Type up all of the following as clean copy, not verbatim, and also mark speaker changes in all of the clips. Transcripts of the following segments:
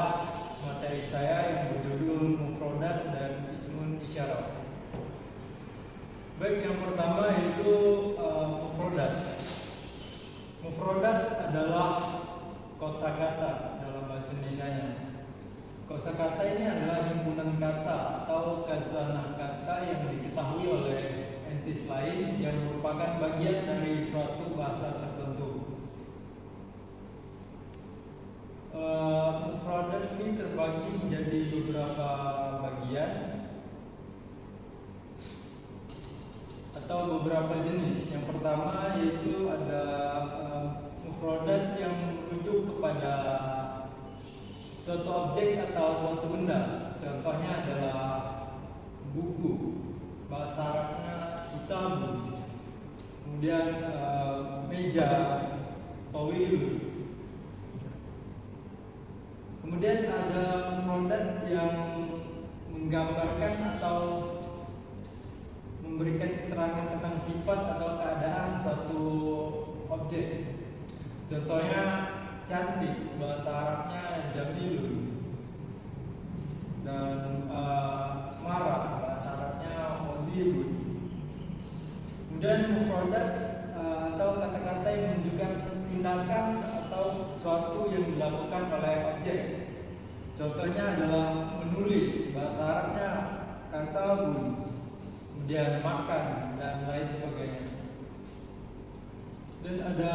Speaker 1: membahas materi saya yang berjudul mufrodat dan ismun isyarah. Baik, yang pertama yaitu mufrodat. Mufrodat adalah kosakata dalam bahasa Indonesianya. Kosakata ini adalah himpunan kata atau khazanah kata yang diketahui oleh entis lain yang merupakan bagian dari suatu bahasa tertentu. Mufrodat ini terbagi menjadi beberapa bagian atau beberapa jenis. Yang pertama yaitu ada mufrodat yang merujuk kepada suatu objek atau suatu benda. Contohnya adalah buku, bahasa Arabnya kitab, kemudian meja, tawil. Kemudian ada mufrodat yang menggambarkan atau memberikan keterangan tentang sifat atau keadaan suatu objek. Contohnya cantik, bahasa Arabnya jamilun, dan marah, bahasa Arabnya wadibun. Kemudian mufrodat atau kata-kata yang menunjukkan tindakan atau suatu yang dilakukan oleh objek. Contohnya adalah menulis, bahasa Arabnya katabun, kemudian makan dan lain sebagainya. Dan ada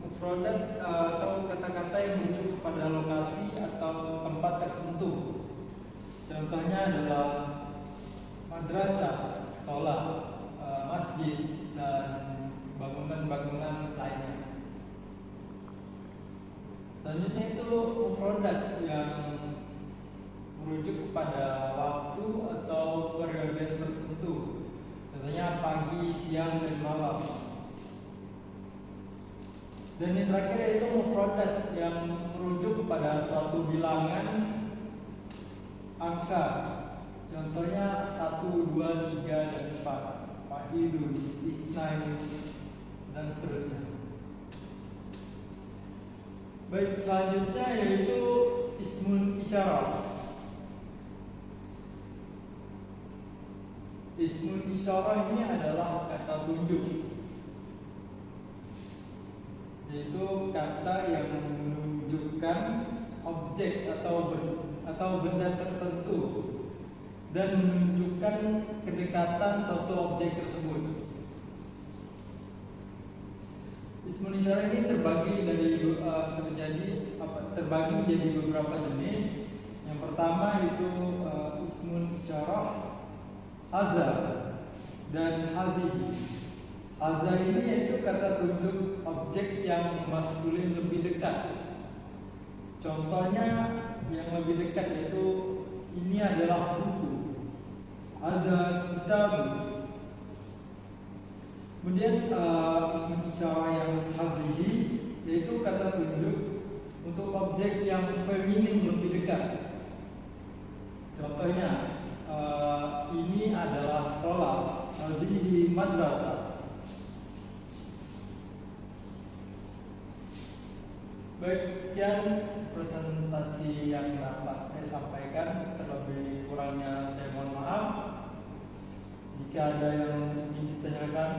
Speaker 1: mufrodat atau kata-kata yang merujuk kepada lokasi atau tempat tertentu. Contohnya adalah madrasah, sekolah, masjid, dan bangunan-bangunan lainnya. Selanjutnya itu mufrodat yang merujuk kepada waktu atau periode tertentu. Contohnya pagi, siang, dan malam. Dan yang terakhir yaitu mufrodat yang merujuk kepada suatu bilangan angka. Contohnya 1, 2, 3, dan 4. Wahidun, isnain, dan seterusnya. Baik, selanjutnya yaitu ismun isyarah. Ismun isyarah ini adalah kata tunjuk, yaitu kata yang menunjukkan objek atau benda tertentu dan menunjukkan kedekatan suatu objek tersebut. Ismun isyarah ini terbagi menjadi beberapa jenis. Yang pertama itu ismun isyarah hadza dan hadhihi. Hadza ini yaitu kata tunjuk objek yang maskulin lebih dekat. Contohnya yang lebih dekat yaitu ini adalah buku. Hadza kitab. Kemudian ismun isyarah yang hadhihi yaitu kata tunjuk untuk objek yang feminim lebih dekat. Contohnya ini adalah sekolah, hadhihi madrasah. Baik, sekian presentasi yang dapat saya sampaikan. Terlebih kurangnya saya mohon maaf. Jika ada yang ingin ditanyakan,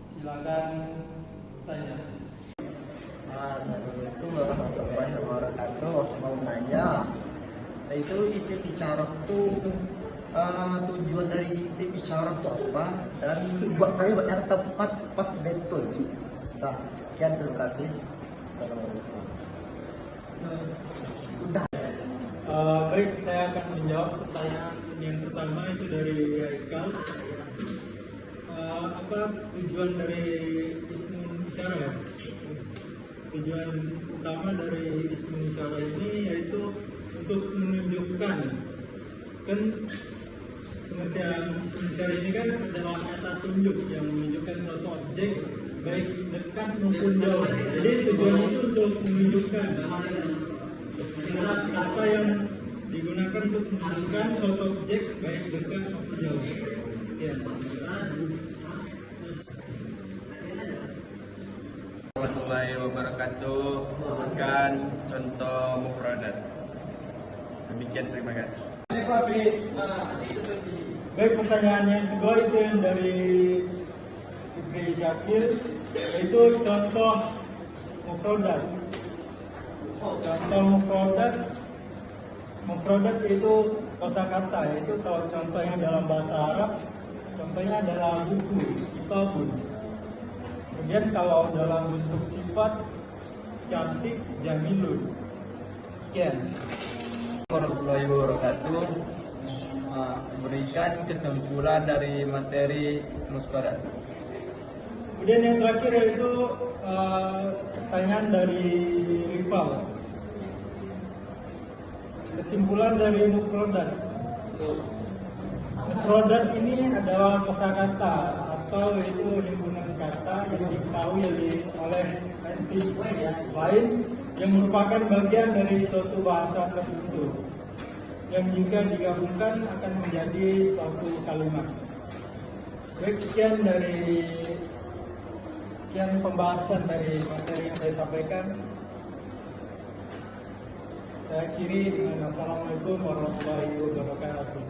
Speaker 1: silakan tanya.
Speaker 2: Assalamualaikum warahmatullahi wabarakatuh. Mau nanya, itu isim isyarah itu tujuan dari isim isyarah itu apa, dan buat kami yang tepat pas betul. Nah, sekian, terima kasih. Assalamualaikum.
Speaker 1: Baik, saya akan menjawab pertanyaan yang pertama itu dari Haikal. Apa tujuan dari ismun isyarah? Tujuan utama dari ismun isyarah ini yaitu untuk menunjukkan, kan kemudian ismun isyarah ini kan adalah kata tunjuk yang menunjukkan suatu objek baik dekat maupun jauh. Jadi tujuan itu untuk menunjukkan kata yang digunakan untuk menunjukkan suatu objek baik dekat maupun jauh. Sekian.
Speaker 3: Warahmatullahi wabarakatuh. wabarakatuh. Sebutkan contoh mufradat. Demikian, terima kasih.
Speaker 1: Baik, pertanyaan yang kedua itu yang dari Ibri Syakir, yaitu contoh mufradat. Contoh mufradat itu kosakata, yaitu kalau contohnya dalam bahasa Arab, contohnya adalah buku, kitabun. Kemudian kalau dalam bentuk sifat, cantik, jamilun. Sekian.
Speaker 3: Warahmatullahi wabarakatuh. Berikan kesimpulan dari materi musyawarah.
Speaker 1: Kemudian yang terakhir yaitu pertanyaan dari Rival. Kesimpulan dari mufradat. Mufradat ini adalah kosakata atau itu himpunan kata yang diketahui oleh entitas lain yang merupakan bagian dari suatu bahasa tertentu yang jika digabungkan akan menjadi suatu kalimat. Baik, sekian pembahasan dari materi yang saya sampaikan. Saya akhiri dengan Assalamualaikum warahmatullahi wabarakatuh.